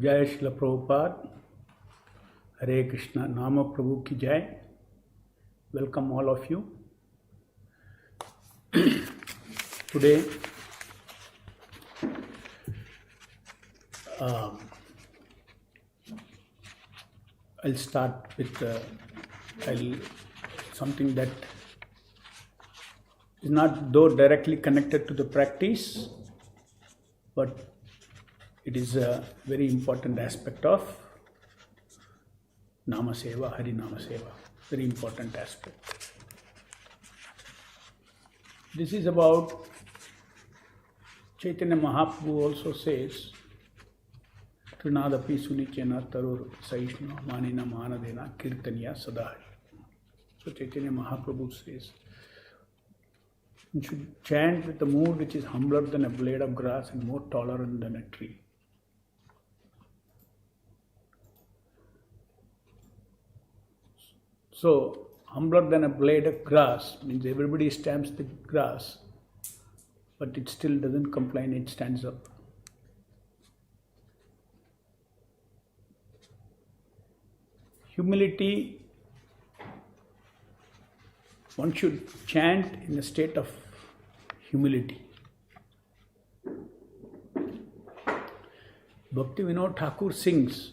Jai Srila Prabhupada. Hare Krishna. Nama Prabhu ki jai. Welcome all of you. Today I'll start with something that is not though directly connected to the practice, but it is a very important aspect of Nama Seva, Hari Nama Seva. Very important aspect. This is about Chaitanya Mahaprabhu also says, Trinadapi Sunichena Tarur Saishna Manina Manadena Kirtaniya Sadahari. So Chaitanya Mahaprabhu says, you should chant with a mood which is humbler than a blade of grass and more tolerant than a tree. So, humbler than a blade of grass means everybody stamps the grass, but it still doesn't complain, it stands up. Humility, one should chant in a state of humility. Bhakti Vinod Thakur sings,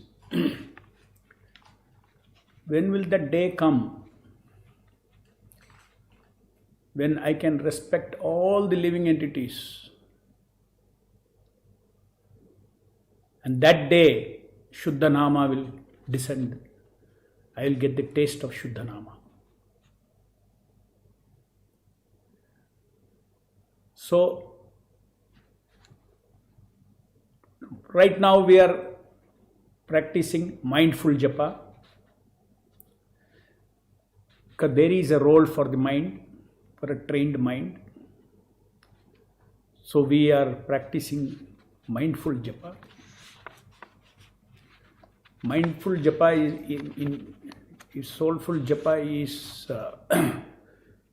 when will that day come when I can respect all the living entities? And that day, Shuddha Nama will descend. I will get the taste of Shuddha Nama. So, right now we are practicing mindful japa. Because there is a role for the mind, for a trained mind. So we are practicing mindful japa. Mindful japa is soulful japa is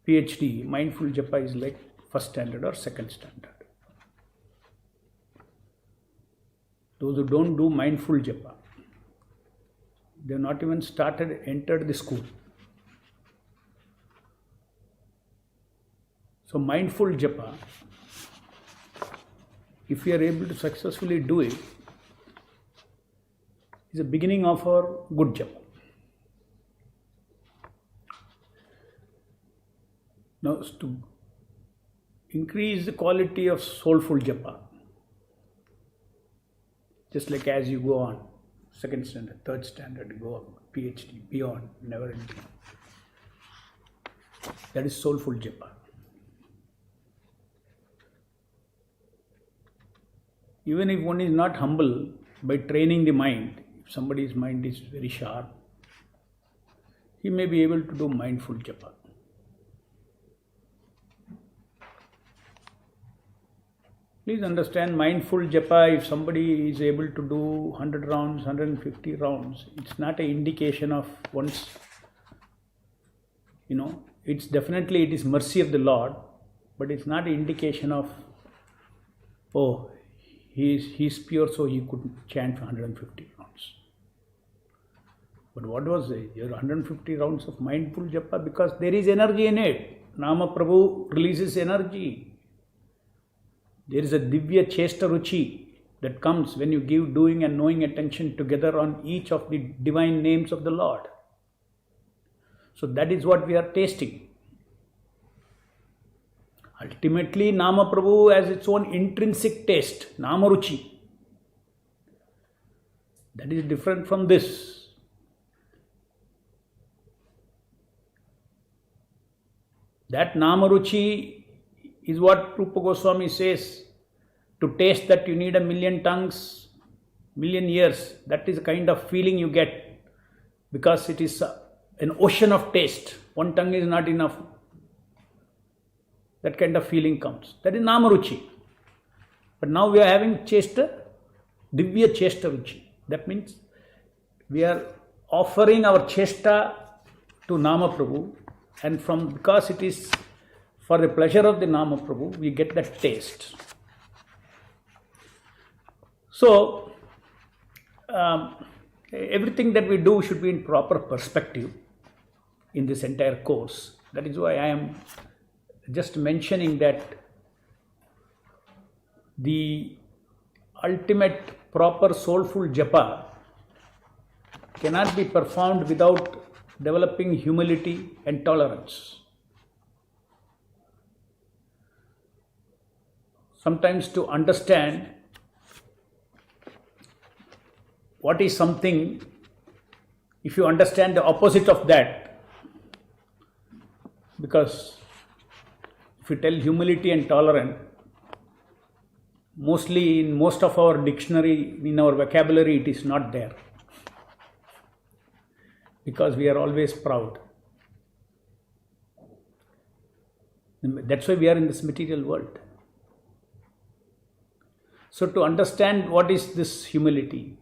PhD. Mindful japa is like first standard or second standard. Those who don't do mindful japa, they have not even entered the school. So mindful japa, if we are able to successfully do it, is the beginning of our good japa. Now, to increase the quality of soulful japa, just like as you go on, second standard, third standard, you go up, PhD, beyond, never ending. That is soulful japa. Even if one is not humble, by training the mind, if somebody's mind is very sharp, he may be able to do mindful japa. Please understand, mindful japa, if somebody is able to do 100 rounds, 150 rounds, it's not an indication of one's, it's definitely, it is mercy of the Lord, but it's not an indication of, oh, he's pure, so he could chant for 150 rounds. But what was it? Your 150 rounds of mindful japa, because there is energy in it. Nama Prabhu releases energy. There is a divya chesta ruchi that comes when you give doing and knowing attention together on each of the divine names of the Lord. So that is what we are tasting. Ultimately, Nama Prabhu has its own intrinsic taste, Nama Ruchi. That is different from this. That Nama Ruchi is what Rupa Goswami says, to taste that you need 1,000,000 tongues, 1,000,000 years. That is the kind of feeling you get, because it is an ocean of taste. One tongue is not enough. That kind of feeling comes. That is Namaruchi. But now we are having Chesta, Divya Chesta Ruchi. That means we are offering our Chesta to Nama Prabhu, and because it is for the pleasure of the Nama Prabhu, we get that taste. So, everything that we do should be in proper perspective in this entire course. That is why I am just mentioning that the ultimate proper soulful japa cannot be performed without developing humility and tolerance. Sometimes to understand what is something, if you understand the opposite of that, because if you tell humility and tolerance, mostly in most of our dictionary, in our vocabulary, it is not there. Because we are always proud. That's why we are in this material world. So to understand what is this humility,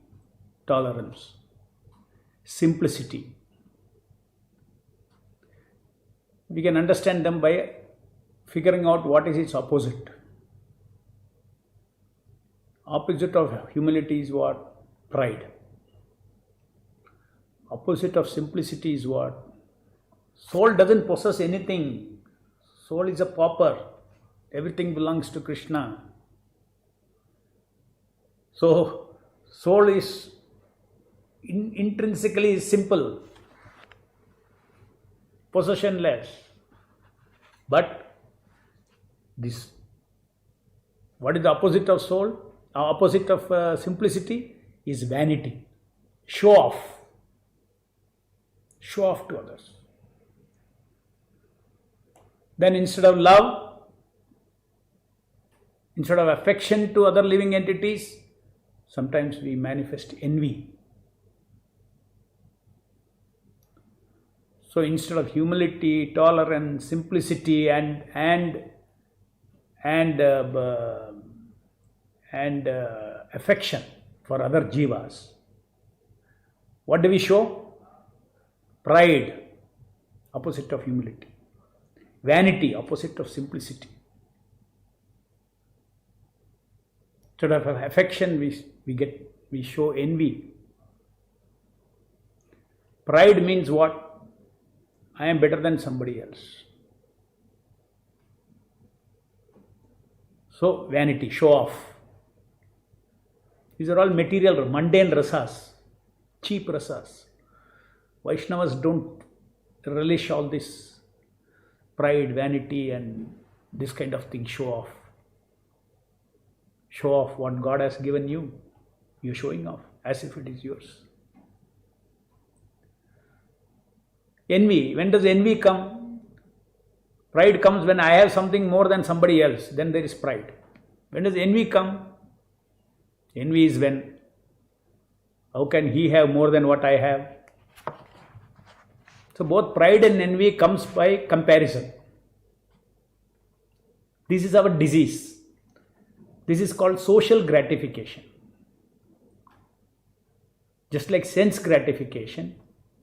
tolerance, simplicity, we can understand them by figuring out what is its opposite. Opposite of humility is what? Pride. Opposite of simplicity is what? Soul doesn't possess anything. Soul is a pauper. Everything belongs to Krishna. So, soul is intrinsically simple, possessionless. But this, what is the opposite of soul? Opposite of simplicity is vanity, show off. Show off to others. Then instead of love, instead of affection to other living entities, sometimes we manifest envy. So instead of humility, tolerance, simplicity, and affection for other jivas, what do we show? Pride, opposite of humility. Vanity, opposite of simplicity. Instead of affection, we show envy. Pride means what? I am better than somebody else. So vanity, show off. These are all material, mundane rasas, cheap rasas. Vaishnavas don't relish all this pride, vanity, and this kind of thing, show off. Show off what God has given you. You're showing off as if it is yours. Envy. When does envy come? Pride comes when I have something more than somebody else. Then there is pride. When does envy come? Envy is when, how can he have more than what I have? So both pride and envy comes by comparison. This is our disease. This is called social gratification. Just like sense gratification,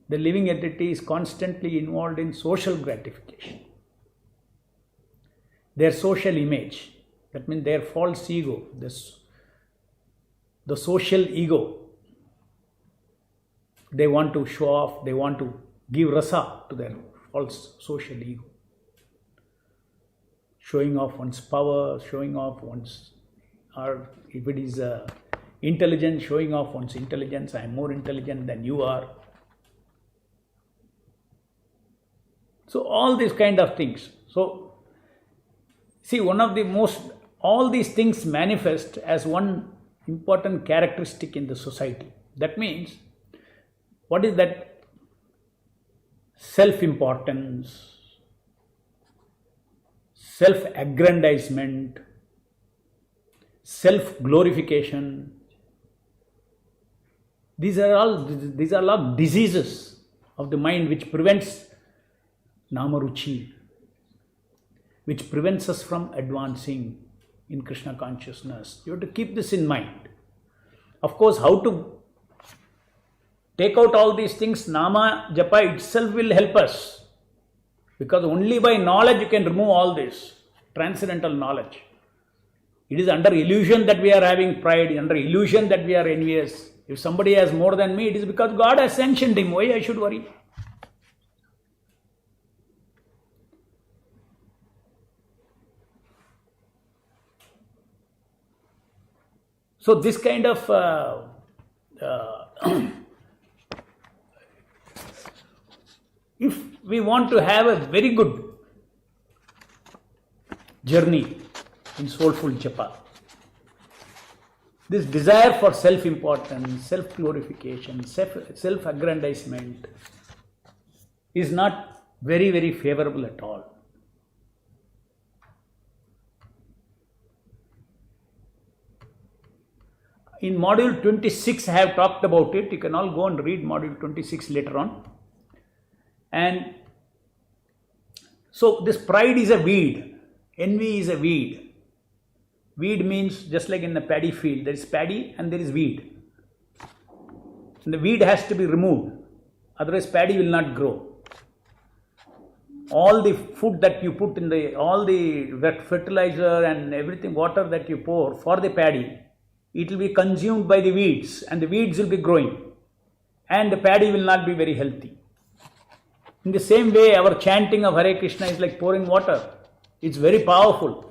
the living entity is constantly involved in social gratification. Their social image, that means their false ego, the social ego, they want to show off, they want to give rasa to their false social ego. Showing off one's power, showing off one's, or if it is intelligence, showing off one's intelligence, I am more intelligent than you are. So all these kind of things. So see, one of the most, all these things manifest as one important characteristic in the society. That means, what is that? Self-importance, self-aggrandizement, self-glorification. These are all diseases of the mind which prevents namaruchi, which prevents us from advancing in Krishna consciousness. You have to keep this in mind. Of course, how to take out all these things, nama japa itself will help us. Because only by knowledge you can remove all this, transcendental knowledge. It is under illusion that we are having pride, under illusion that we are envious. If somebody has more than me, it is because God has sanctioned him. Why I should worry? So this kind of if we want to have a very good journey in soulful japa, this desire for self-importance, self-glorification, self-aggrandizement is not very, very favorable at all. In module 26, I have talked about it. You can all go and read module 26 later on. And so this pride is a weed. Envy is a weed. Weed means just like in the paddy field, there is paddy and there is weed. And the weed has to be removed. Otherwise paddy will not grow. All the food that you put in all the fertilizer and everything, water that you pour for the paddy, it will be consumed by the weeds and the weeds will be growing and the paddy will not be very healthy. In the same way, our chanting of Hare Krishna is like pouring water. It's very powerful.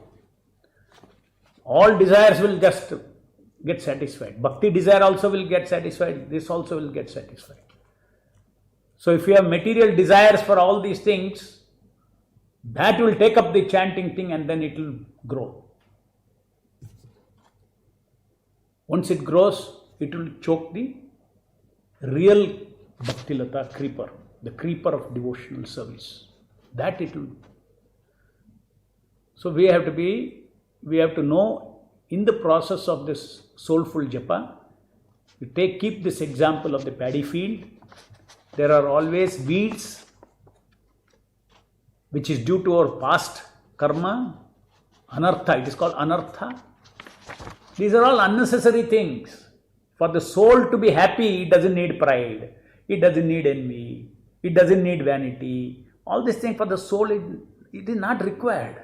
All desires will just get satisfied. Bhakti desire also will get satisfied. This also will get satisfied. So if you have material desires for all these things, that will take up the chanting thing and then it will grow. Once it grows, it will choke the real Bhaktilata creeper, the creeper of devotional service. That it will. So we have to know in the process of this soulful japa, keep this example of the paddy field. There are always weeds, which is due to our past karma, anartha. It is called anartha. These are all unnecessary things. For the soul to be happy, it doesn't need pride. It doesn't need envy. It doesn't need vanity. All these things for the soul, it is not required.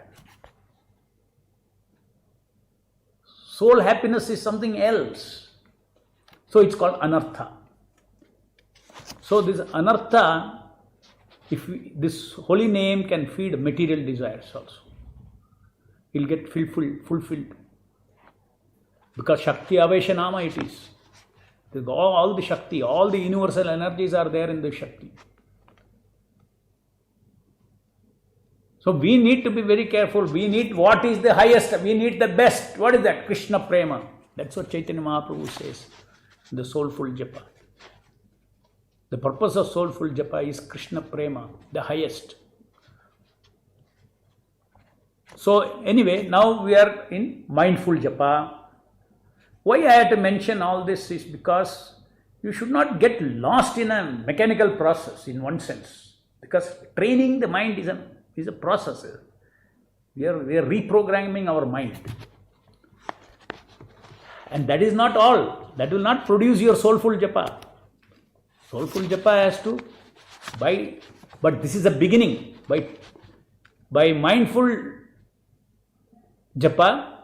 Soul happiness is something else. So it's called anartha. So this anartha, this holy name can feed material desires also. You'll get fulfilled. Because Shakti Aveshanama it is. All the Shakti, all the universal energies are there in the Shakti. So we need to be very careful. We need what is the highest, we need the best. What is that? Krishna Prema. That's what Chaitanya Mahaprabhu says in the soulful japa. The purpose of soulful japa is Krishna Prema, the highest. So anyway, now we are in mindful japa. Why I had to mention all this is because you should not get lost in a mechanical process in one sense. Because training the mind is a process. We are reprogramming our mind. And that is not all. That will not produce your soulful japa. Soulful japa has to, but this is the beginning. By mindful japa,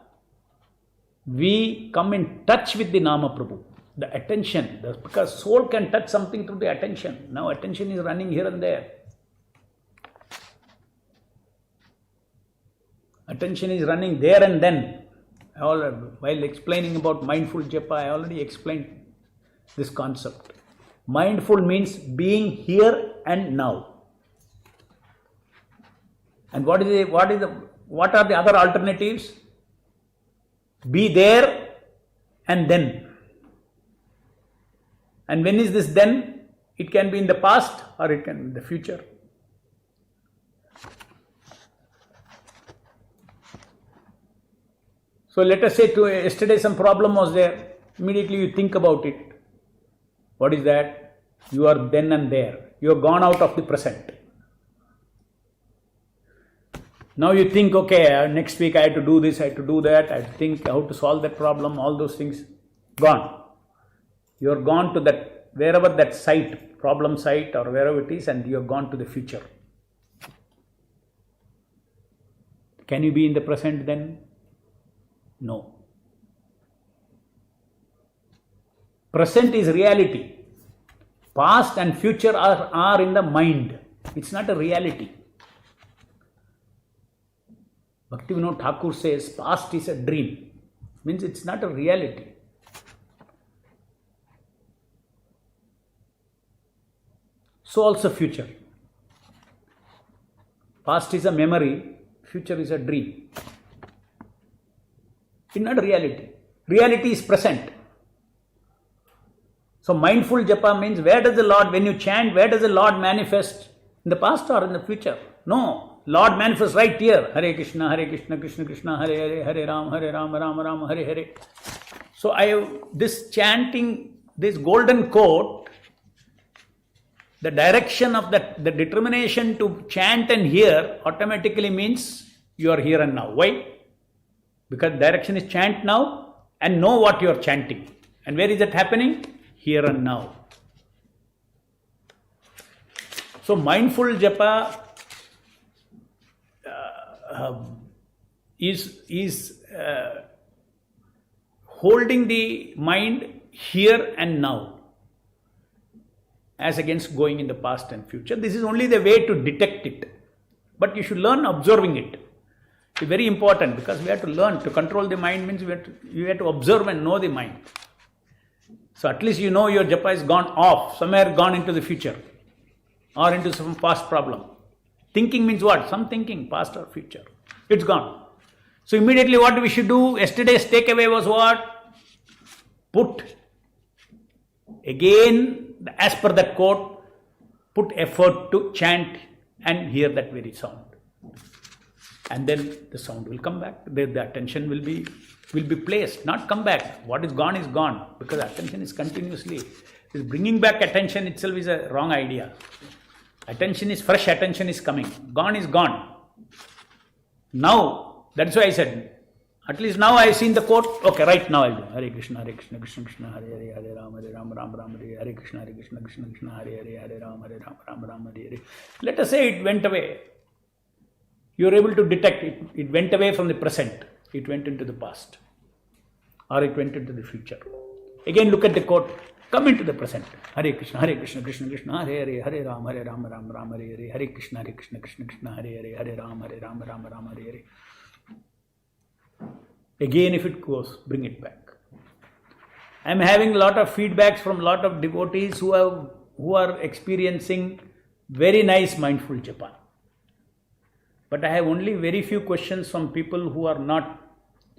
we come in touch with the Nama Prabhu, the attention, because soul can touch something through the attention. Now attention is running here and there. Attention is running there and then. While explaining about mindful japa, I already explained this concept. Mindful means being here and now. And what are the other alternatives? Be there and then. And when is this then? It can be in the past or it can be in the future. So let us say yesterday some problem was there. Immediately you think about it. What is that? You are then and there. You have gone out of the present. Now you think, okay, next week I have to do this, I have to do that, I have to think how to solve that problem, all those things, gone. You are gone to that, wherever that site, problem site or wherever it is, and you have gone to the future. Can you be in the present then? No. Present is reality. Past and future are in the mind. It's not a reality. Bhaktivinoda Thakur says past is a dream. Means it's not a reality. So also future. Past is a memory, future is a dream. It's not a reality. Reality is present. So mindful japa means where does the Lord, when you chant, where does the Lord manifest? In the past or in the future? No. Lord manifests right here. Hare Krishna, Krishna Krishna, Hare Hare, Hare Ram, Ram Ram, Hare Hare. So this chanting, this golden quote, the direction of the determination to chant and hear automatically means you are here and now. Why? Because direction is chant now and know what you are chanting. And where is that happening? Here and now. So mindful japa is holding the mind here and now, as against going in the past and future. This is only the way to detect it. But you should learn observing it. It's very important, because we have to learn to control the mind. Means you have to observe and know the mind. So at least you know your japa is gone off, somewhere gone into the future or into some past problem. Thinking means what? Some thinking, past or future. It's gone. So immediately what we should do? Yesterday's takeaway was what? Put, again, as per that quote, put effort to chant and hear that very sound. And then the sound will come back. The attention will be placed, not come back. What is gone, because attention is continuously. Bringing back attention itself is a wrong idea. Fresh attention is coming. Gone is gone. Now, that's why I said, at least now I have seen the quote. Okay, right now I'll do Hare Krishna, Krishna Krishna, Hare Hare, Hare Ram, Ram Hare Hare, Krishna, Krishna Krishna, Hare Hare, Hare Ram, Ram Hare Hare. Let us say it went away. You are able to detect it. It went away from the present. It went into the past. Or it went into the future. Again, look at the quote. Come into the present. Hare Krishna, Krishna Krishna, Hare Hare, Hare Ram, Ram Hare Hare, Hare Krishna, Krishna Krishna, Hare Hare, Hare Ram, Ram Hare Hare. Again, if it goes, bring it back. I am having a lot of feedbacks from a lot of devotees who are experiencing very nice mindful japa. But I have only very few questions from people who are not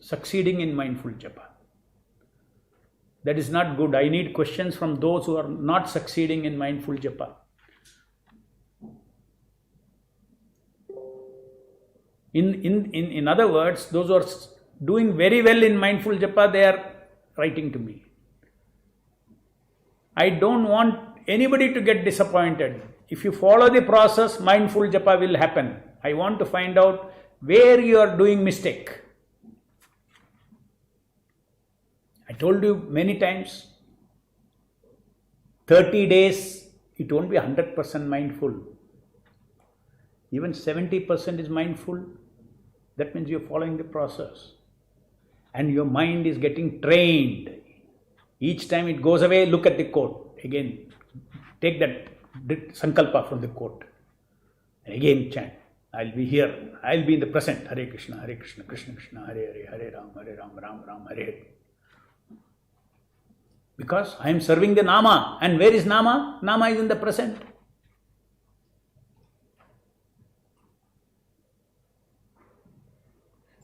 succeeding in mindful japa. That is not good. I need questions from those who are not succeeding in mindful japa. In other words, those who are doing very well in mindful japa, they are writing to me. I don't want anybody to get disappointed. If you follow the process, mindful japa will happen. I want to find out where you are doing mistake. I told you many times, 30 days, it won't be 100% mindful. Even 70% is mindful. That means you're following the process. And your mind is getting trained. Each time it goes away, look at the quote. Again, take that sankalpa from the quote. And again chant. I'll be here. I'll be in the present. Hare Krishna, Krishna Krishna, Hare Hare, Hare Ram, Ram Hare Hare. Because I am serving the Nama. And where is Nama? Nama is in the present.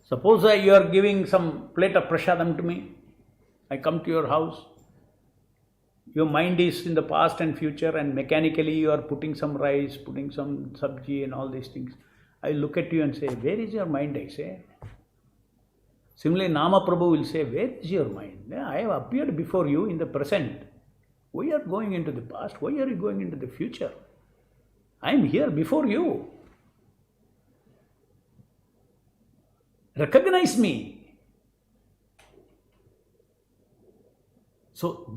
Suppose you are giving some plate of prasadam to me. I come to your house. Your mind is in the past and future, and mechanically you are putting some rice, putting some sabji and all these things. I look at you and say, where is your mind? I say. Similarly, Nama Prabhu will say, where is your mind? I have appeared before you in the present. Why are you going into the past? Why are you going into the future? I am here before you. Recognize me. So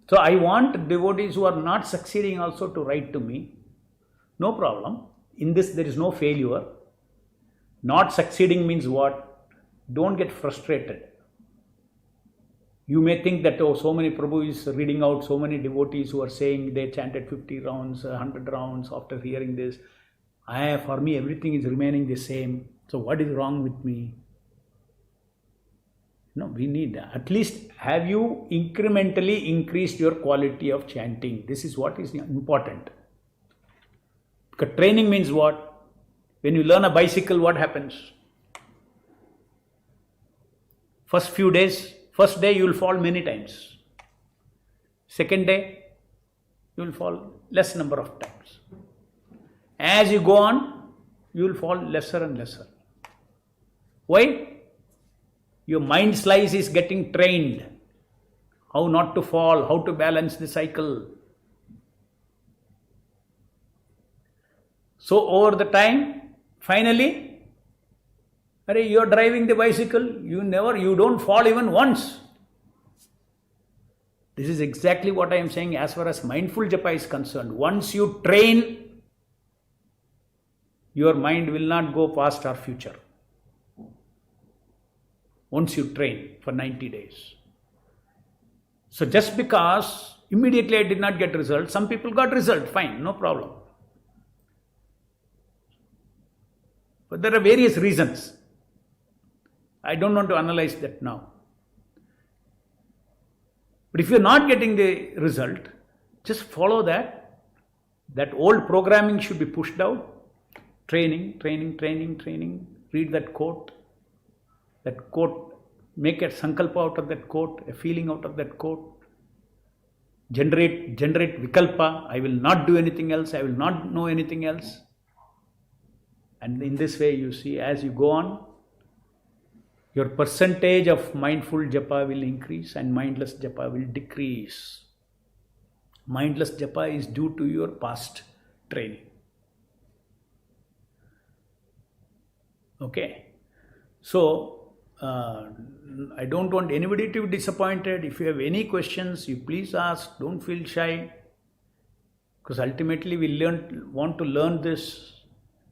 so I want devotees who are not succeeding also to write to me. No problem. In this there is no failure. Not succeeding means what? Don't get frustrated. You may think that, oh, so many Prabhu is reading out, so many devotees who are saying they chanted 50 rounds, 100 rounds after hearing this. For me, everything is remaining the same. So what is wrong with me? No, we need, at least have you incrementally increased your quality of chanting? This is what is important. Because training means what? When you learn a bicycle, what happens? First day you will fall many times. Second day, you will fall less number of times. As you go on, you will fall lesser and lesser. Why? Your mind slice is getting trained. How not to fall, how to balance the cycle. So over the time, finally, you are driving the bicycle, you don't fall even once. This is exactly what I am saying as far as mindful japa is concerned. Once you train, your mind will not go past or future. Once you train for 90 days. So just because immediately I did not get result, some people got result, fine, no problem. But there are various reasons. I don't want to analyze that now. But if you're not getting the result, just follow that. That old programming should be pushed out. Training. Read that quote. That quote, make a sankalpa out of that quote, a feeling out of that quote. Generate vikalpa. I will not do anything else. I will not know anything else. And in this way, you see, as you go on, your percentage of mindful japa will increase and mindless japa will decrease. Mindless japa is due to your past training. Okay. So, I don't want anybody to be disappointed. If you have any questions, you please ask. Don't feel shy. Because ultimately we want to learn this.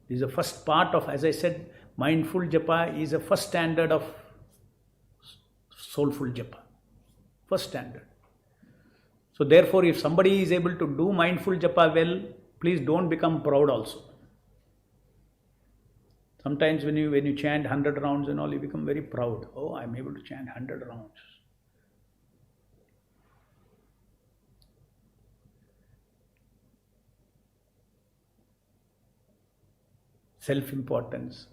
This is the first part of, as I said, mindful japa is a first standard of soulful japa. First standard. So therefore, if somebody is able to do mindful japa well, please don't become proud also. Sometimes when you chant 100 rounds and all, you become very proud. Oh, I'm able to chant 100 rounds. Self-importance,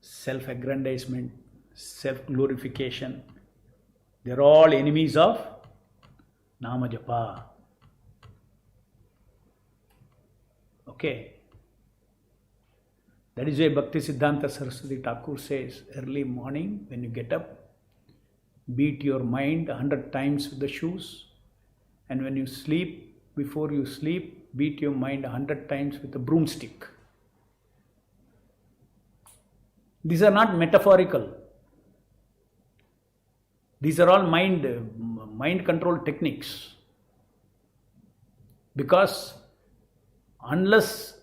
self-aggrandizement, self-glorification, they're all enemies of Nama Japa. Okay. That is why Bhakti Siddhanta Saraswati Thakur says, early morning when you get up, beat your mind 100 times with the shoes, and when you sleep, before you sleep, beat your mind 100 times with a broomstick. These are not metaphorical. These are all mind control techniques. Because unless,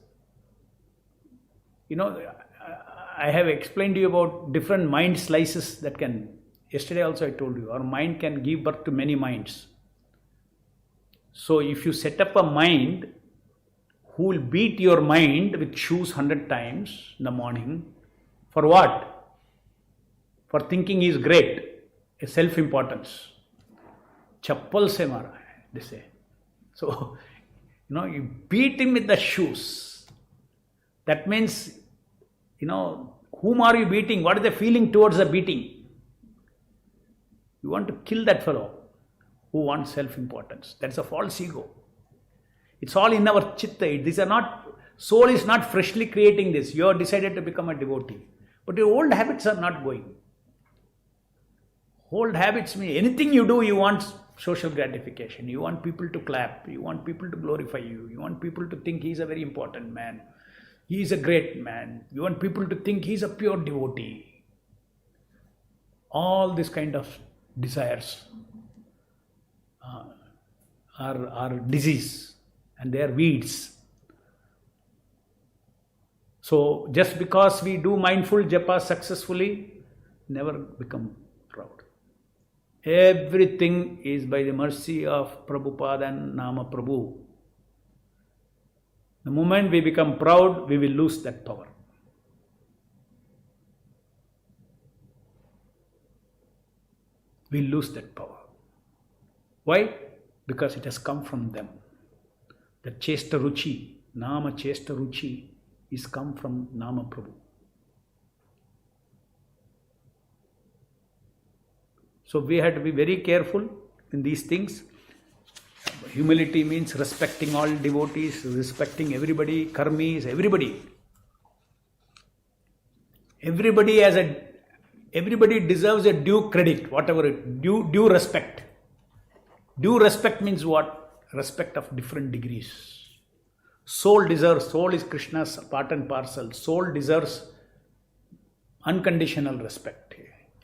I have explained to you about different mind slices that can, yesterday also I told you, our mind can give birth to many minds. So if you set up a mind who will beat your mind with shoes 100 times in the morning, for what? For thinking he is great, a self-importance. Chappal se mara hai, they say. So, you beat him with the shoes. That means, whom are you beating? What is the feeling towards the beating? You want to kill that fellow who wants self-importance. That's a false ego. It's all in our chitta. These are not, soul is not freshly creating this. You have decided to become a devotee. But your old habits are not going. Old habits mean anything you do, you want social gratification. You want people to clap. You want people to glorify you. You want people to think he's a very important man. He is a great man. You want people to think he's a pure devotee. All this kind of desires are disease and they are weeds. So just because we do mindful japa successfully, never become proud. Everything is by the mercy of Prabhupada and Nama Prabhu. The moment we become proud, we will lose that power. We lose that power. Why? Because it has come from them. The Chesta Ruchi, Nama Chesta Ruchi, is come from Nama Prabhu. So we had to be very careful in these things. Humility means respecting all devotees, respecting everybody, karmis, everybody. Everybody deserves a due credit, whatever it, due respect. Due respect means what? Respect of different degrees. Soul is Krishna's part and parcel. Soul deserves unconditional respect.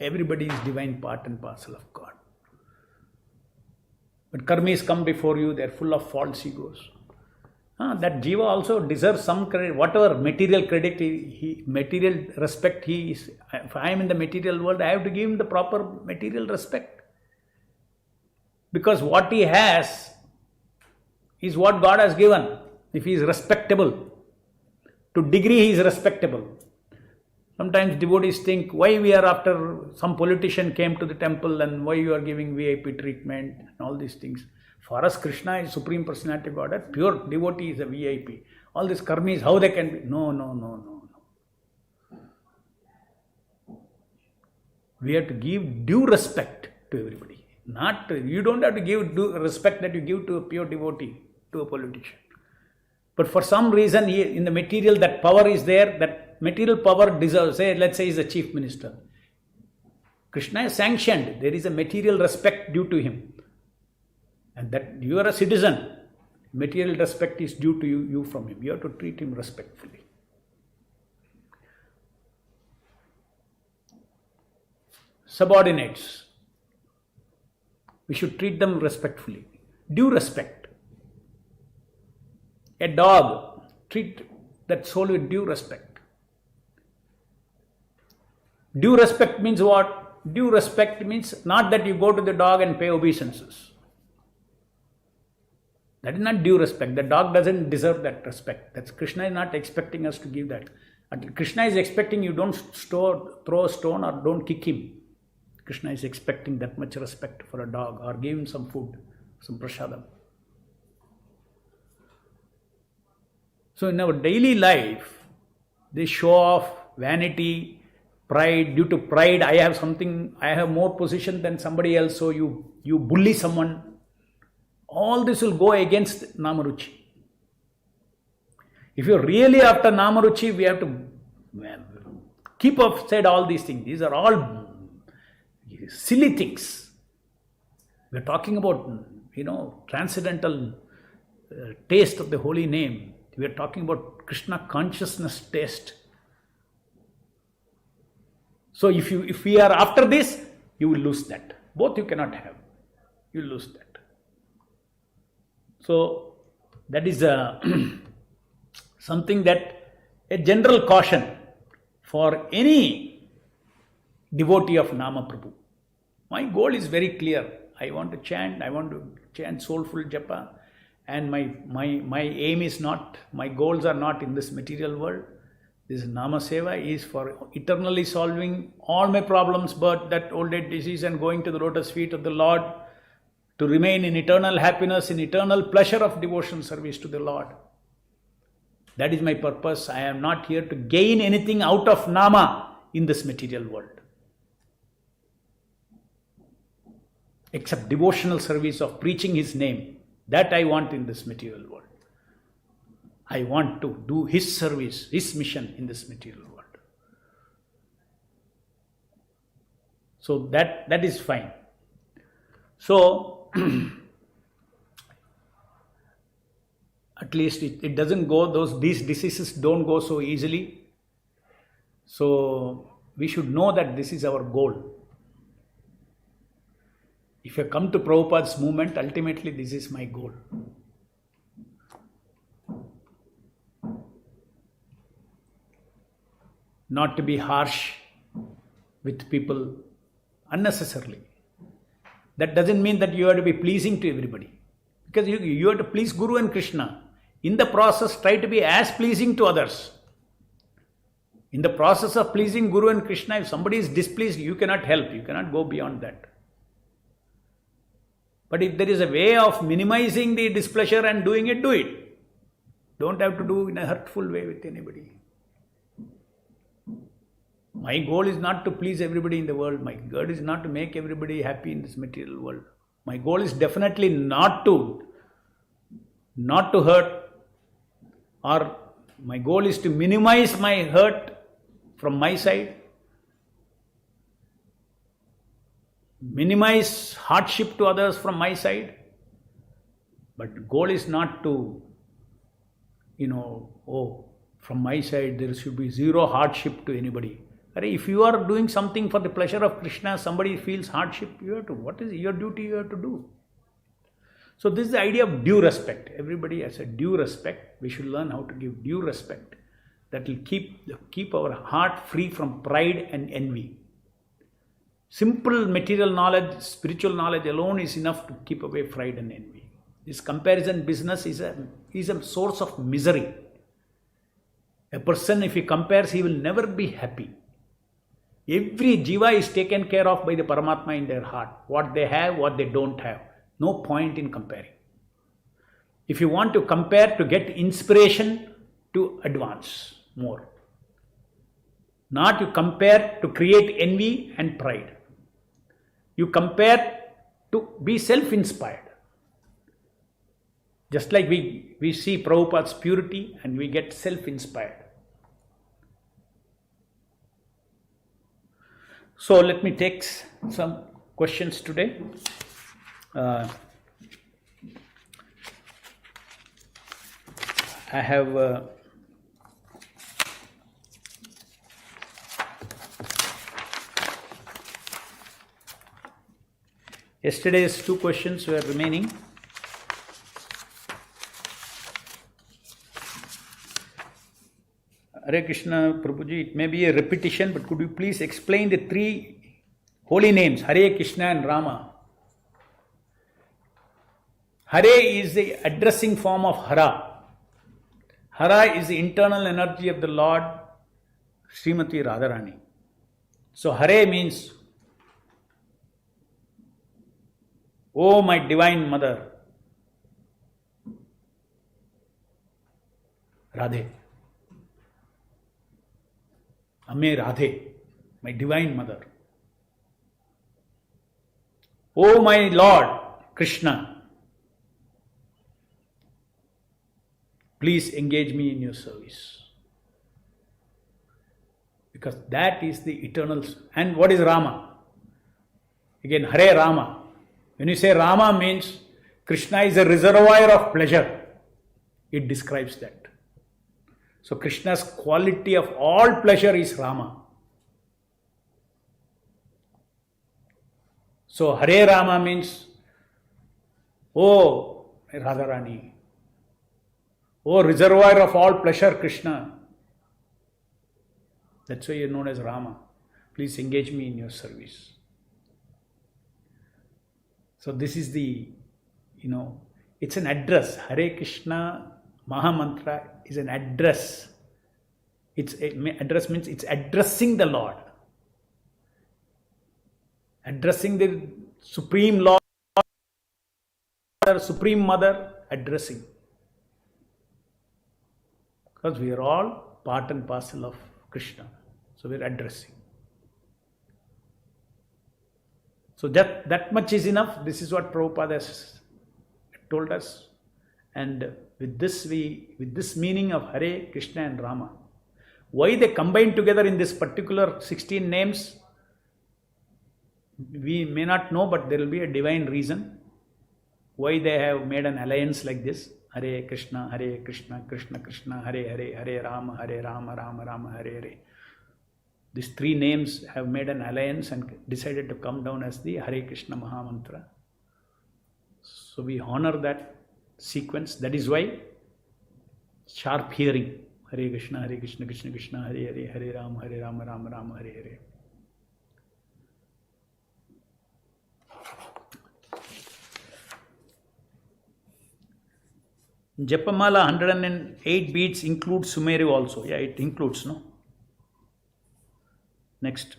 Everybody is divine part and parcel of God. But karmis come before you, they are full of false egos. That jiva also deserves some credit, whatever material credit, material respect he is. If I am in the material world, I have to give him the proper material respect. Because what he has is what God has given. If he is respectable, to degree he is respectable. Sometimes devotees think, why we are after some politician came to the temple and why you are giving VIP treatment and all these things. For us, Krishna is Supreme Personality of Godhead. Pure devotee is a VIP. All these karmis, how they can be? No. We have to give due respect to everybody. You don't have to give due respect that you give to a pure devotee, to a politician. But for some reason, in the material, that power is there, that material power deserves, let's say he's the chief minister. Krishna is sanctioned. There is a material respect due to him. And that you are a citizen. Material respect is due to you from him. You have to treat him respectfully. Subordinates. We should treat them respectfully. Due respect. A dog, treat that soul with due respect. Due respect means what? Due respect means not that you go to the dog and pay obeisances. That is not due respect. The dog doesn't deserve that respect. That's Krishna is not expecting us to give that. Krishna is expecting you don't throw a stone or don't kick him. Krishna is expecting that much respect for a dog, or give him some food, some prasadam. So in our daily life, they show off vanity, pride. Due to pride, I have more position than somebody else, so you bully someone. All this will go against Namaruchi. If you're really after Namaruchi, we have to keep aside all these things. These are all silly things. We're talking about, transcendental taste of the holy name. We are talking about Krishna consciousness taste. So if we are after this, you will lose that. Both you cannot have. You will lose that. So that is something that a general caution for any devotee of Nama Prabhu. My goal is very clear. I want to chant soulful japa, and my aim is not, my goals are not in this material world. This Nama Seva is for eternally solving all my problems, birth, that old age disease, and going to the lotus feet of the Lord, to remain in eternal happiness, in eternal pleasure of devotion service to the Lord. That is my purpose. I am not here to gain anything out of Nama in this material world, except devotional service of preaching His name. That I want in this material world. I want to do His service, His mission in this material world. So that is fine. So at least it doesn't go, these diseases don't go so easily. So we should know that this is our goal. If I come to Prabhupada's movement, ultimately this is my goal. Not to be harsh with people unnecessarily. That doesn't mean that you have to be pleasing to everybody. Because you have to please Guru and Krishna. In the process, try to be as pleasing to others. In the process of pleasing Guru and Krishna, if somebody is displeased, you cannot help. You cannot go beyond that. But if there is a way of minimizing the displeasure and doing it, do it. Don't have to do in a hurtful way with anybody. My goal is not to please everybody in the world. My goal is not to make everybody happy in this material world. My goal is definitely not to hurt, or my goal is to minimize my hurt from my side, minimize hardship to others from my side. But goal is not to, from my side there should be zero hardship to anybody. If you are doing something for the pleasure of Krishna, somebody feels hardship, what is your duty you have to do? So this is the idea of due respect. Everybody has a due respect. We should learn how to give due respect. That will keep our heart free from pride and envy. Simple material knowledge, spiritual knowledge alone is enough to keep away pride and envy. This comparison business is a source of misery. A person, if he compares, he will never be happy. Every jiva is taken care of by the Paramatma in their heart. What they have, what they don't have. No point in comparing. If you want to compare to get inspiration to advance more. Not you compare to create envy and pride. You compare to be self-inspired. Just like we see Prabhupada's purity and we get self-inspired. So let me take some questions today. I have yesterday's 2 questions were remaining. Hare Krishna, Prabhuji, it may be a repetition, but could you please explain the 3 holy names, Hare, Krishna and Rama? Hare is the addressing form of Hara. Hara is the internal energy of the Lord, Srimati Radharani. So Hare means, Oh my Divine Mother, Radhe. Ame Radhe, my Divine Mother. Oh my Lord, Krishna, please engage me in your service. Because that is the eternal. And what is Rama? Again, Hare Rama. When you say Rama means Krishna is a reservoir of pleasure, it describes that. So Krishna's quality of all pleasure is Rama. So Hare Rama means, Oh Radharani, Oh reservoir of all pleasure Krishna. That's why you're known as Rama. Please engage me in your service. So this is the, it's an address. Hare Krishna Mahamantra is an address. Address means it's addressing the Lord. Addressing the Supreme Lord, Supreme Mother, addressing. Because we are all part and parcel of Krishna. So we are addressing. So that much is enough. This is what Prabhupada has told us. And with this meaning of Hare, Krishna and Rama, why they combine together in this particular 16 names, we may not know, but there will be a divine reason why they have made an alliance like this. Hare Krishna, Krishna Krishna, Hare Hare, Hare Rama, Rama Rama, Hare Hare. These 3 names have made an alliance and decided to come down as the Hare Krishna Mahamantra. So we honor that sequence. That is why sharp hearing. Hare Krishna, Krishna Krishna, Hare Hare, Hare Rama, Rama Rama, Hare Hare. Japamala 108 beats includes Sumeru also. Yeah, it includes, no? Next.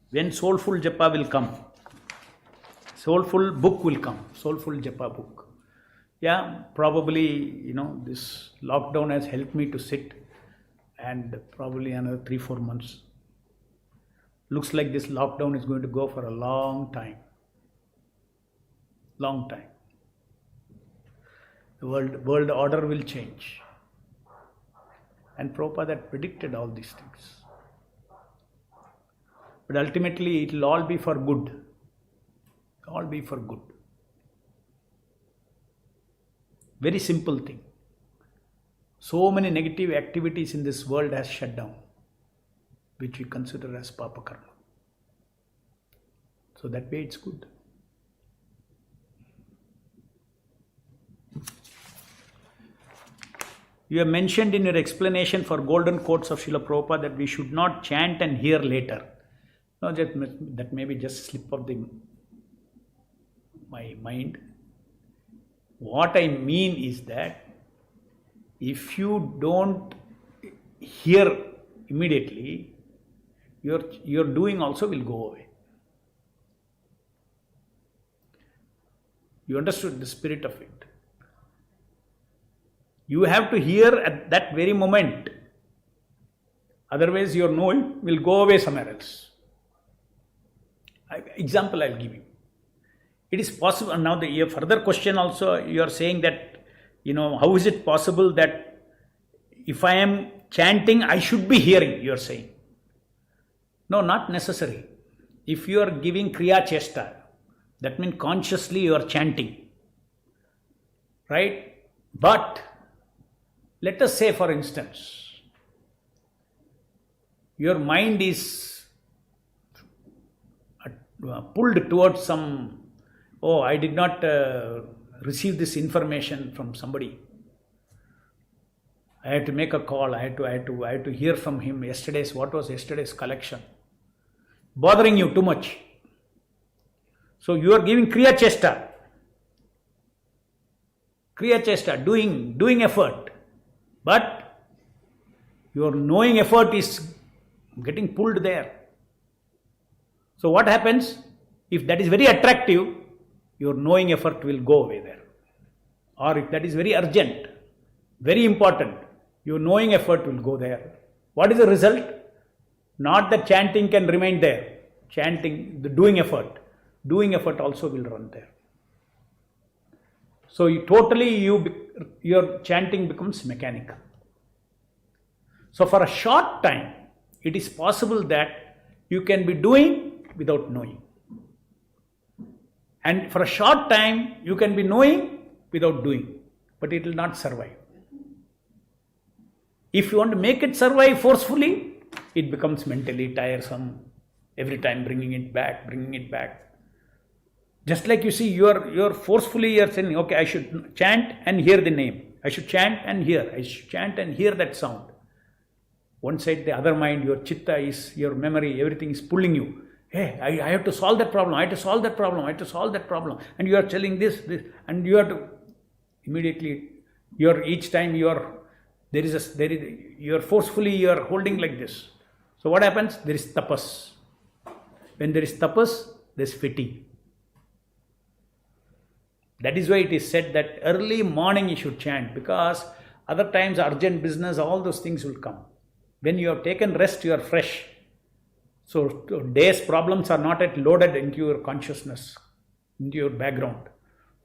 When Soulful Japa will come? Soulful book will come. Soulful Japa book. Yeah, probably, this lockdown has helped me to sit, and probably another 3-4 months. Looks like this lockdown is going to go for a long time. Long time. The world order will change. And Prabhupada had predicted all these things. But ultimately it will all be for good. All be for good. Very simple thing. So many negative activities in this world has shut down, which we consider as Papa Karma. So that way it's good. You have mentioned in your explanation for golden quotes of Srila Prabhupada that we should not chant and hear later. No, that may be just a slip of my mind. What I mean is that if you don't hear immediately, your doing also will go away. You understood the spirit of it. You have to hear at that very moment. Otherwise your knowing will go away somewhere else. Example I'll give you. It is possible, now the further question also, you are saying that, how is it possible that if I am chanting, I should be hearing, you are saying. No, not necessary. If you are giving Kriya Chesta, that means consciously you are chanting. Right? But, let us say for instance, your mind is pulled towards some, I did not receive this information from somebody. I had to make a call, I had to hear from him what was yesterday's collection. Bothering you too much. So you are giving Kriya Chesta. Kriya Chesta, doing effort. But your knowing effort is getting pulled there. So what happens? If that is very attractive, your knowing effort will go away there. Or if that is very urgent, very important, your knowing effort will go there. What is the result? Not that chanting can remain there. Chanting, the doing effort also will run there. So your chanting becomes mechanical. So for a short time, it is possible that you can be doing without knowing. And for a short time, you can be knowing without doing. But it will not survive. If you want to make it survive forcefully, it becomes mentally tiresome. Every time bringing it back. Just like you see, you're forcefully saying, okay, I should chant and hear the name. I should chant and hear. I should chant and hear that sound. One side, the other mind, your chitta is, your memory, everything is pulling you. Hey, I have to solve that problem. And you are telling this, and you have to immediately. Each time you are forcefully holding like this. So what happens? There is tapas. When there is tapas, there is fatigue. That is why it is said that early morning you should chant, because other times urgent business, all those things will come. When you have taken rest, you are fresh. So day's problems are not yet loaded into your consciousness, into your background.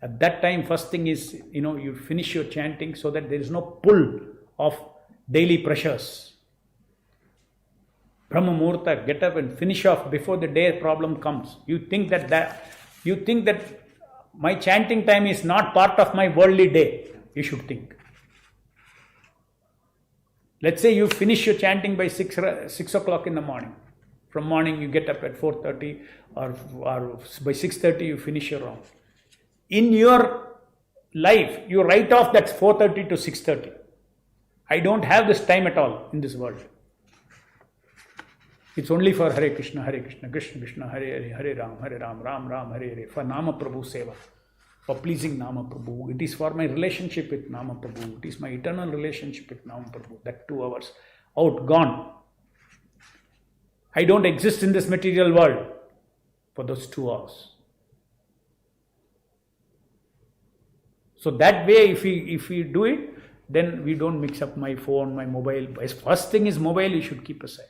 At that time, first thing is, you finish your chanting so that there is no pull of daily pressures. Brahma Muhurta, get up and finish off before the day problem comes. You think that my chanting time is not part of my worldly day. You should think. Let's say you finish your chanting by 6 o'clock in the morning. From morning you get up at 4:30 or by 6:30 you finish your round. In your life, you write off that 4:30 to 6:30. I don't have this time at all in this world. It's only for Hare Krishna, Krishna Krishna, Hare Hare, Hare Ram, Ram Ram, Hare Hare, for Nama Prabhu Seva, for pleasing Nama Prabhu. It is for my relationship with Nama Prabhu. It is my eternal relationship with Nama Prabhu. That 2 hours out, gone. I don't exist in this material world for those 2 hours. So that way, if we do it, then we don't mix up my phone, my mobile. First thing is mobile, you should keep aside.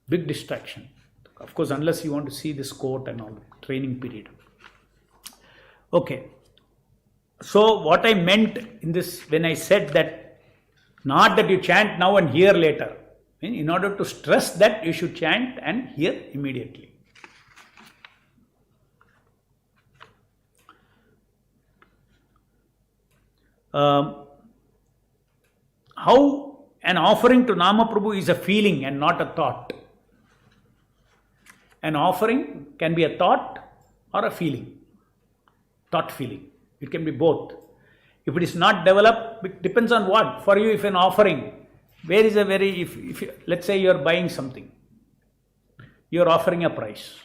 Big distraction. Of course, unless you want to see this court and all, training period. Okay. So what I meant in this, when I said that, not that you chant now and hear later. In order to stress that, you should chant and hear immediately. How an offering to Nama Prabhu is a feeling and not a thought. An offering can be a thought or a feeling. Thought feeling. It can be both. If it is not developed, it depends on what. For you, if an offering, where is a very, if let's say you are buying something, you are offering a price.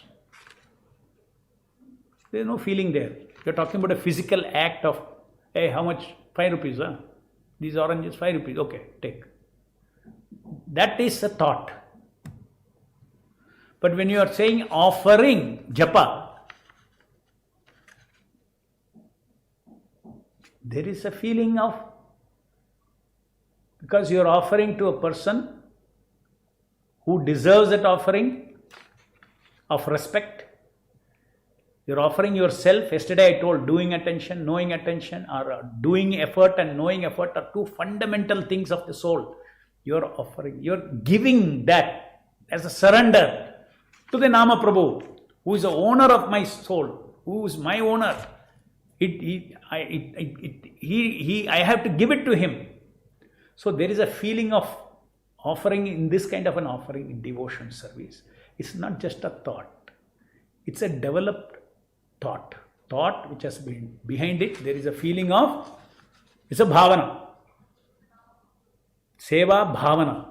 There is no feeling there. You are talking about a physical act of, hey, how much? 5 rupees, huh? These oranges, 5 rupees. Okay, take. That is a thought. But when you are saying offering japa, there is a feeling of, because you are offering to a person who deserves that offering of respect. You are offering yourself. Yesterday I told doing attention, knowing attention, or doing effort and knowing effort are 2 fundamental things of the soul. You are offering, you are giving that as a surrender to the Nama Prabhu, who is the owner of my soul, who is my owner. I have to give it to him. So there is a feeling of offering in this kind of an offering in devotion service. It's not just a thought. It's a developed thought. Thought which has been behind it. There is a feeling of, it's a bhavana. Seva bhavana.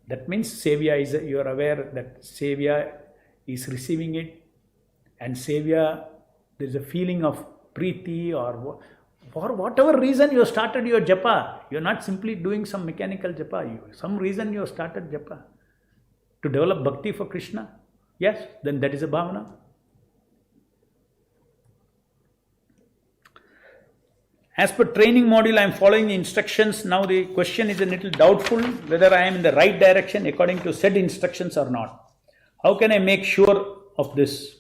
That means Sevya is, you are aware that Sevya is receiving it, and Sevya, there is a feeling of preeti, or for whatever reason you started your japa. You are not simply doing some mechanical japa. Some reason you started japa. To develop bhakti for Krishna. Yes, then that is a bhavana. As per training module, I am following the instructions. Now the question is a little doubtful whether I am in the right direction according to said instructions or not. How can I make sure of this?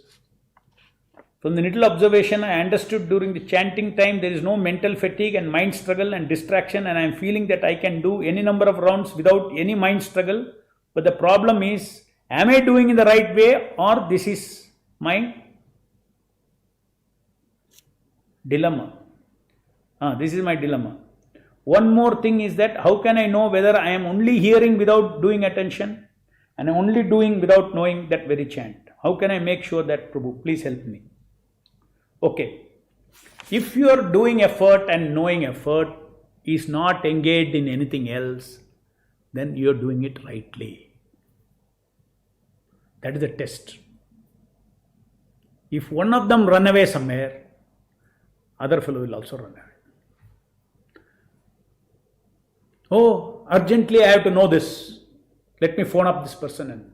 From the little observation I understood during the chanting time, there is no mental fatigue and mind struggle and distraction, and I am feeling that I can do any number of rounds without any mind struggle. But the problem is, am I doing in the right way, or this is my dilemma? This is my dilemma. One more thing is that how can I know whether I am only hearing without doing attention and only doing without knowing that very chant? How can I make sure that, Prabhu, please help me? Okay. If you are doing effort and knowing effort is not engaged in anything else, then you are doing it rightly. That is the test. If one of them run away somewhere, other fellow will also run away. Oh, urgently I have to know this. Let me phone up this person. And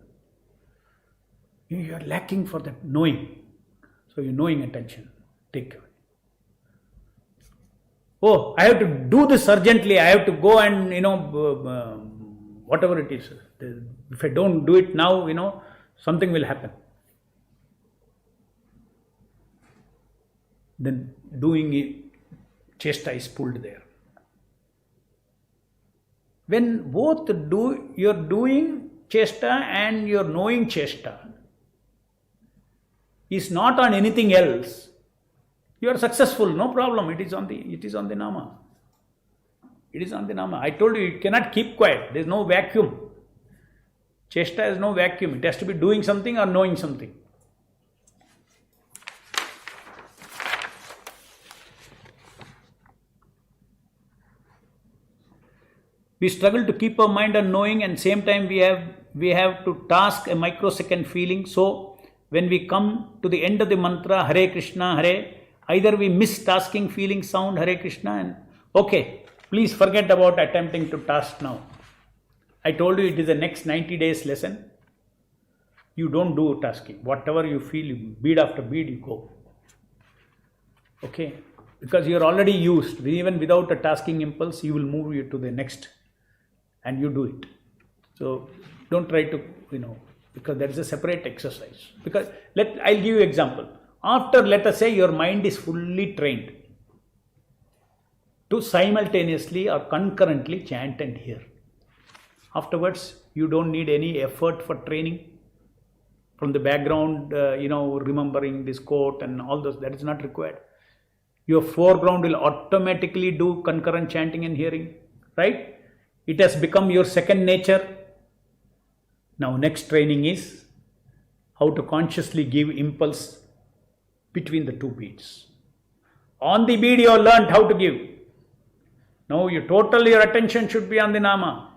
you are lacking for that knowing. So you're knowing attention. Take care. Oh, I have to do this urgently. I have to go and, whatever it is. If I don't do it now, something will happen. Then doing it, chesta is pulled there. When both you're doing chesta and you're knowing chesta is not on anything else, you are successful, no problem. It is on the nama. It is on the nama. I told you cannot keep quiet. There is no vacuum. Chesta has no vacuum. It has to be doing something or knowing something. We struggle to keep our mind on knowing, and same time we have to task a microsecond feeling. So when we come to the end of the mantra, Hare Krishna, Hare, Either we miss tasking, feeling, sound, Hare Krishna, and okay, please forget about attempting to task now. I told you it is the next 90 days lesson. You don't do tasking. Whatever you feel, bead after bead, you go. Okay? Because you're already used. Even without a tasking impulse, you will move you to the next and you do it. So don't try to, because there is a separate exercise. Because I'll give you an example. After, let us say, your mind is fully trained to simultaneously or concurrently chant and hear. Afterwards, you don't need any effort for training. From the background, remembering this quote and all those, that is not required. Your foreground will automatically do concurrent chanting and hearing, right? It has become your second nature. Now, next training is how to consciously give impulse between the two beats. On the beat, you have learned how to give. Now, your attention should be on the Nama.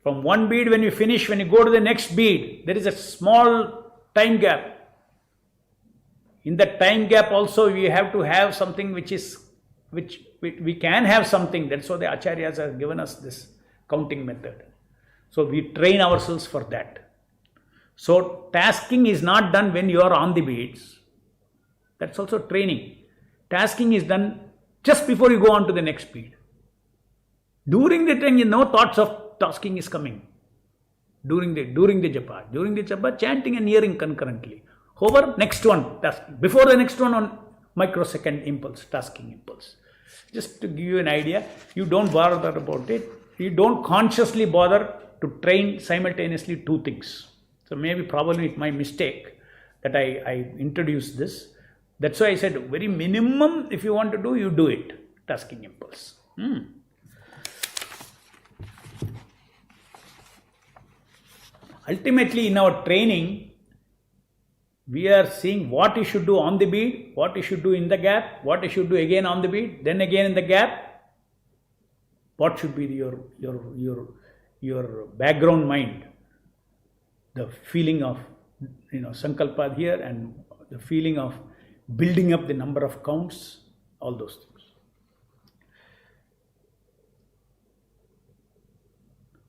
From one bead, when you finish, when you go to the next bead, there is a small time gap. In that time gap also, we have to have something which we can have something. That's why the Acharyas have given us this counting method. So we train ourselves for that. So tasking is not done when you are on the beads. That's also training. Tasking is done just before you go on to the next bead. During the time, no thoughts of tasking is coming. During the japa, chanting and hearing concurrently. However, next one, tasking. Before the next one, on microsecond impulse, tasking impulse. Just to give you an idea, you don't bother about it. You don't consciously bother to train simultaneously two things. So probably it's my mistake that I introduced this. That's why I said very minimum, if you want to do, you do it. Tasking impulse. Ultimately, in our training, we are seeing what you should do on the beat, what you should do in the gap, what you should do again on the beat, then again in the gap. What should be your background mind? The feeling of sankalpa here and the feeling of building up the number of counts, all those things.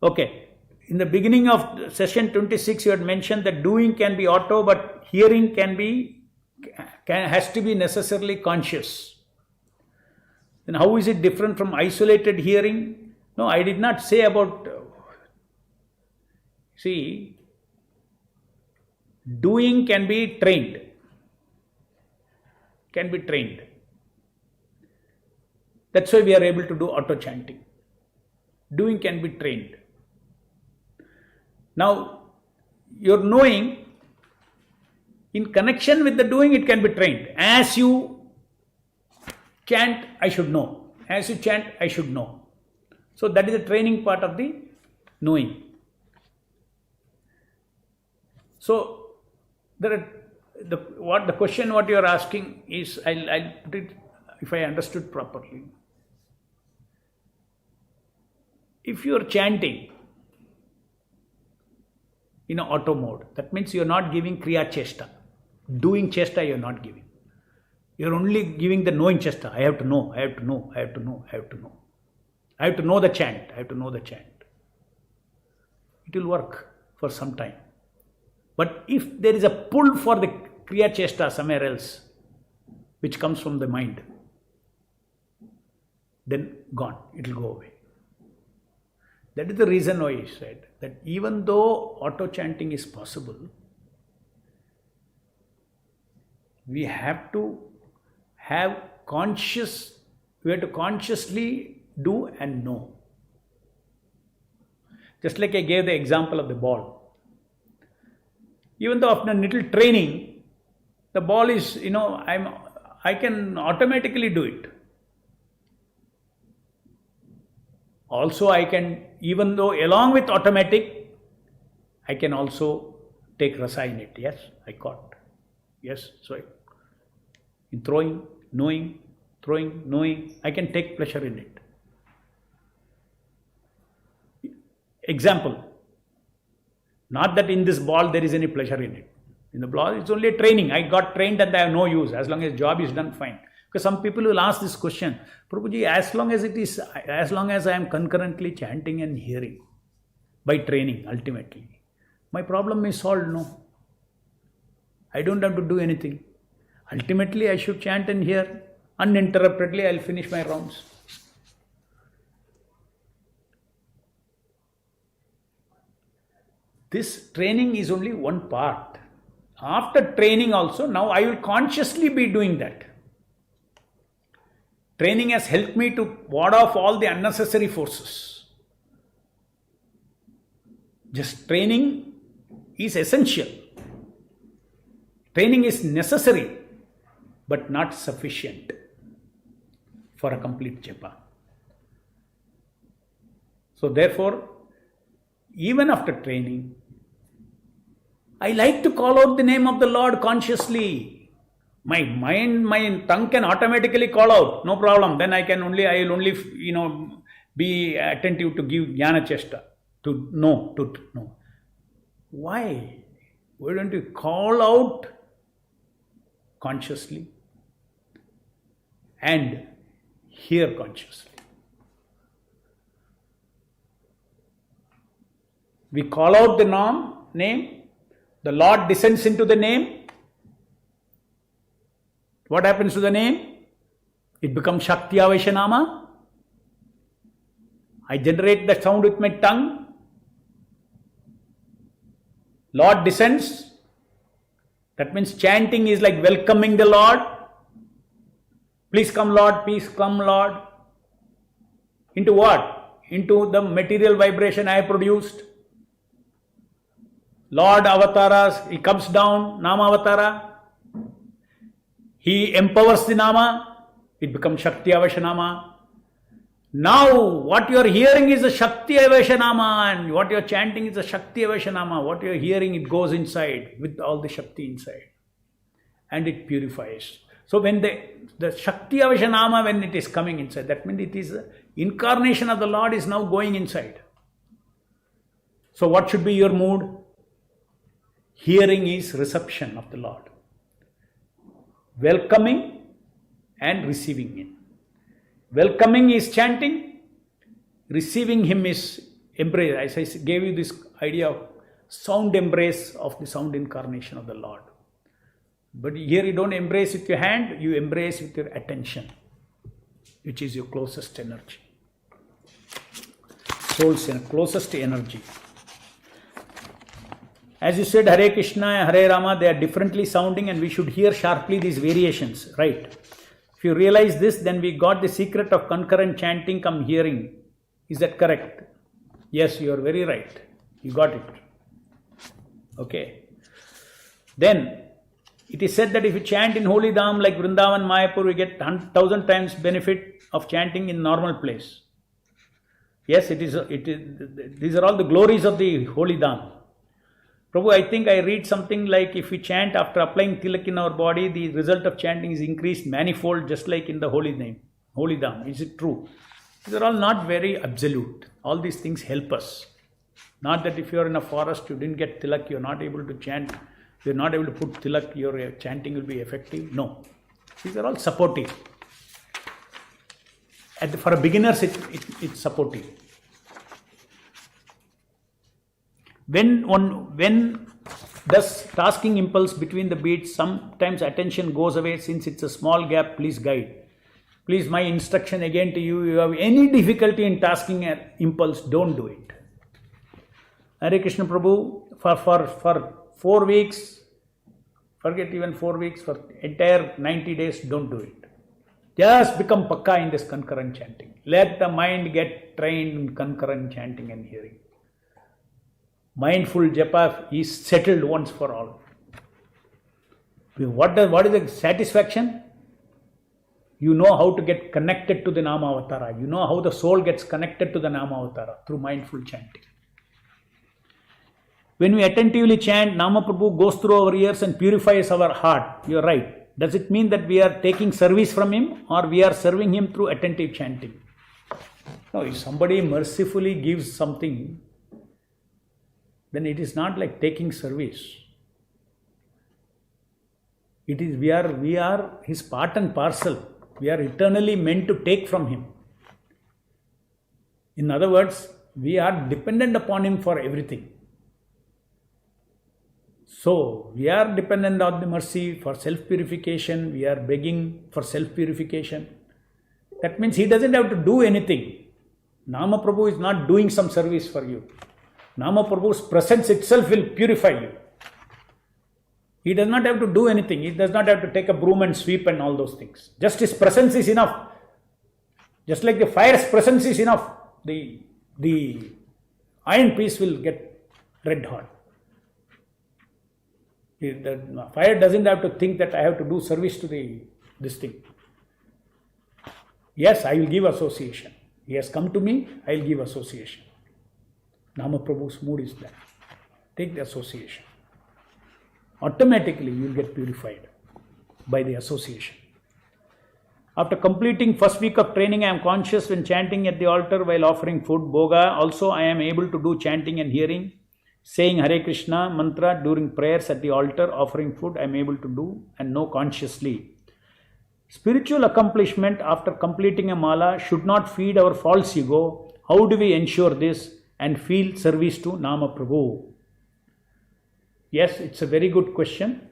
Okay. In the beginning of session 26, you had mentioned that doing can be auto, but hearing has to be necessarily conscious. Then how is it different from isolated hearing? No, I did not say about. Doing can be trained. That's why we are able to do auto chanting. Doing can be trained. Now, your knowing, in connection with the doing, it can be trained. As you chant, I should know. As you chant, I should know. So that is the training part of the knowing. So the question what you are asking is, I'll put it if I understood properly. If you are chanting in an auto mode, that means you are not giving kriya chesta. Doing chesta you are not giving. You are only giving the knowing chesta. I have to know, I have to know, I have to know, I have to know. I have to know the chant, I have to know the chant. It will work for some time. But if there is a pull for the kriya chesta somewhere else, which comes from the mind, then gone, it will go away. That is the reason why I said that even though auto chanting is possible, we have to consciously do and know. Just like I gave the example of the ball. Even though after a little training, the ball is, I can automatically do it. Also, I can, even though along with automatic, I can also take rasa in it. Yes, I caught. Yes, so in throwing, knowing, I can take pleasure in it. Example, not that in this ball there is any pleasure in it. In the blog, it's only a training. I got trained and I have no use. As long as job is done, fine. Because some people will ask this question, Prabhuji, as long as I am concurrently chanting and hearing by training, ultimately, my problem is solved. No. I don't have to do anything. Ultimately, I should chant and hear. Uninterruptedly, I'll finish my rounds. This training is only one part. After training also, now I will consciously be doing that. Training has helped me to ward off all the unnecessary forces. Just training is essential. Training is necessary, but not sufficient for a complete japa. So therefore, even after training, I like to call out the name of the Lord consciously. My mind, my tongue can automatically call out, no problem. Then I will only, be attentive to give jnana chesta, to know. Why? Why don't you call out consciously and hear consciously? We call out the name, the Lord descends into the name. What happens to the name? It becomes Shakti Avaishanama. I generate the sound with my tongue. Lord descends. That means chanting is like welcoming the Lord. Please come Lord, please come Lord. Into what? Into the material vibration I have produced. Lord Avataras, he comes down, Nama Avatara. He empowers the Nama, it becomes Shakti Avaishanama. Now, what you are hearing is a Shakti Avaishanama, and what you are chanting is a Shakti Avaishanama. What you are hearing, it goes inside with all the Shakti inside, and it purifies. So when the Shakti Avaishanama, when it is coming inside, that means it is incarnation of the Lord is now going inside. So what should be your mood? Hearing is reception of the Lord. Welcoming and receiving Him. Welcoming is chanting, receiving Him is embrace. As I gave you this idea of sound embrace of the sound incarnation of the Lord. But here you don't embrace with your hand, you embrace with your attention, which is your closest energy. Soul's closest energy. As you said, Hare Krishna and Hare Rama, they are differently sounding and we should hear sharply these variations, right? If you realize this, then we got the secret of concurrent chanting come hearing. Is that correct? Yes, you are very right. You got it. Okay. Then, it is said that if you chant in holy dham like Vrindavan, Mayapur, we get 1,000 times benefit of chanting in normal place. Yes, it is. These are all the glories of the holy dham. Prabhu, I think I read something like if we chant after applying tilak in our body, the result of chanting is increased manifold, just like in the holy name, holy dham. Is it true? These are all not very absolute. All these things help us. Not that if you are in a forest, you didn't get tilak, you are not able to chant, you are not able to put tilak, your chanting will be effective. No. These are all supportive. For beginners, it's supportive. When does tasking impulse between the beats, sometimes attention goes away since it's a small gap, please guide. Please, my instruction again to you, you have any difficulty in tasking an impulse, don't do it. Hare Krishna Prabhu, for 4 weeks, forget even 4 weeks, for entire 90 days, don't do it. Just become pakka in this concurrent chanting. Let the mind get trained in concurrent chanting and hearing. Mindful japa is settled once for all. What is the satisfaction? You know how to get connected to the Nama Avatara. You know how the soul gets connected to the Nama Avatara through mindful chanting. When we attentively chant, Nama Prabhu goes through our ears and purifies our heart. You are right. Does it mean that we are taking service from Him or we are serving Him through attentive chanting? No, if somebody mercifully gives something, then it is not like taking service. It is we are his part and parcel. We are eternally meant to take from him. In other words, we are dependent upon him for everything. So we are dependent on the mercy for self-purification. We are begging for self-purification. That means he doesn't have to do anything. Nama Prabhu is not doing some service for you. Nama Prabhu's presence itself will purify you. He does not have to do anything. He does not have to take a broom and sweep and all those things. Just his presence is enough. Just like the fire's presence is enough. The iron piece will get red hot. The fire doesn't have to think that I have to do service to this thing. Yes, I will give association. He has come to me, I will give association. Nama Prabhu's mood is that. Take the association. Automatically you will get purified by the association. After completing first week of training, I am conscious when chanting at the altar while offering food, bhoga. Also, I am able to do chanting and hearing. Saying Hare Krishna mantra during prayers at the altar, offering food, I am able to do and know consciously. Spiritual accomplishment after completing a mala should not feed our false ego. How do we ensure this and feel service to Nama Prabhu? Yes, it's a very good question.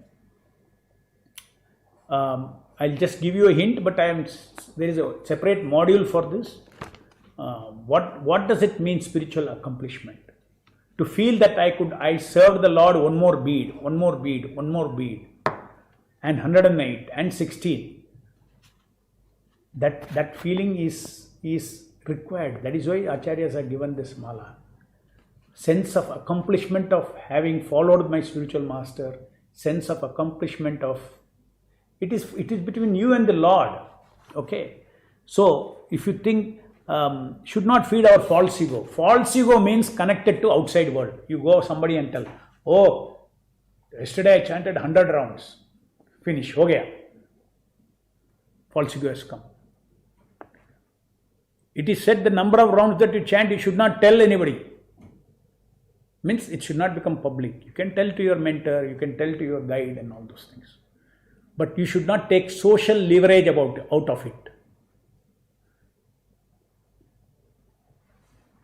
I'll just give you a hint, but there is a separate module for this. What does it mean, spiritual accomplishment? To feel that I served the Lord one more bead, and 108 and 16. That feeling is required. That is why Acharyas are given this mala. Sense of accomplishment of having followed my spiritual master, sense of accomplishment of it is between you and the Lord. Okay. So if you think should not feed our false ego. False ego means connected to outside world. You go somebody and tell, oh, yesterday I chanted 100 rounds. Finish, ho gaya. False ego has come. It is said the number of rounds that you chant, you should not tell anybody. Means it should not become public. You can tell to your mentor, you can tell to your guide and all those things. But you should not take social leverage out of it.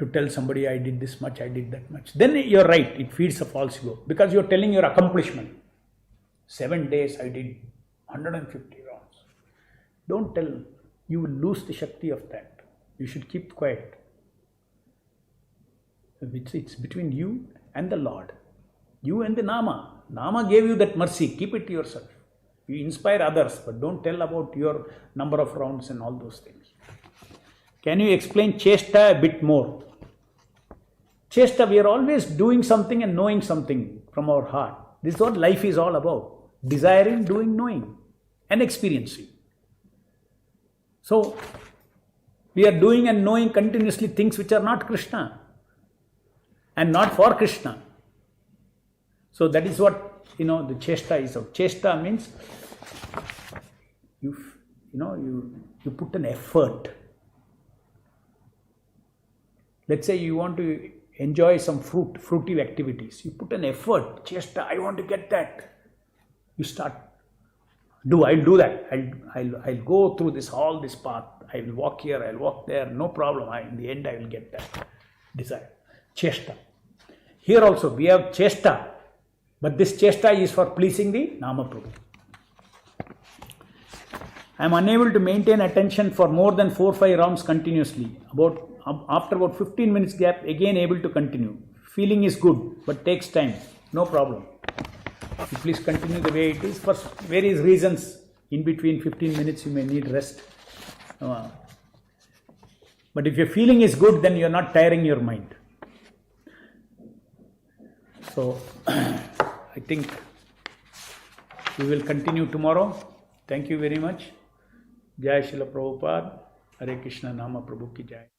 To tell somebody I did this much, I did that much. Then you're right, it feeds a false ego. Because you're telling your accomplishment. 7 days I did 150 rounds. Don't tell, you will lose the Shakti of that. You should keep quiet. It's between you and the Lord. You and the Nama. Nama gave you that mercy. Keep it to yourself. You inspire others, but don't tell about your number of rounds and all those things. Can you explain Chesta a bit more? Chesta, we are always doing something and knowing something from our heart. This is what life is all about. Desiring, doing, knowing and experiencing. So, we are doing and knowing continuously things which are not Krishna and not for Krishna. So that is what, the Chesta is of. Chesta means you put an effort. Let's say you want to enjoy some fruitive activities. You put an effort. Chesta, I want to get that. You start. I'll do that. I'll go through all this path. I will walk here, I'll walk there. No problem. In the end, I will get that desire. Chesta. Here also, we have Chesta. But this Chesta is for pleasing the Nama Prabhu. I am unable to maintain attention for more than 4-5 rounds continuously. After about 15 minutes gap, again able to continue. Feeling is good, but takes time. No problem. You please continue the way it is. For various reasons, in between 15 minutes you may need rest. But if your feeling is good, then you are not tiring your mind. So, I think we will continue tomorrow. Thank you very much. Jai Srila Prabhupada. Hare Krishna Nama Prabhu ki Jai.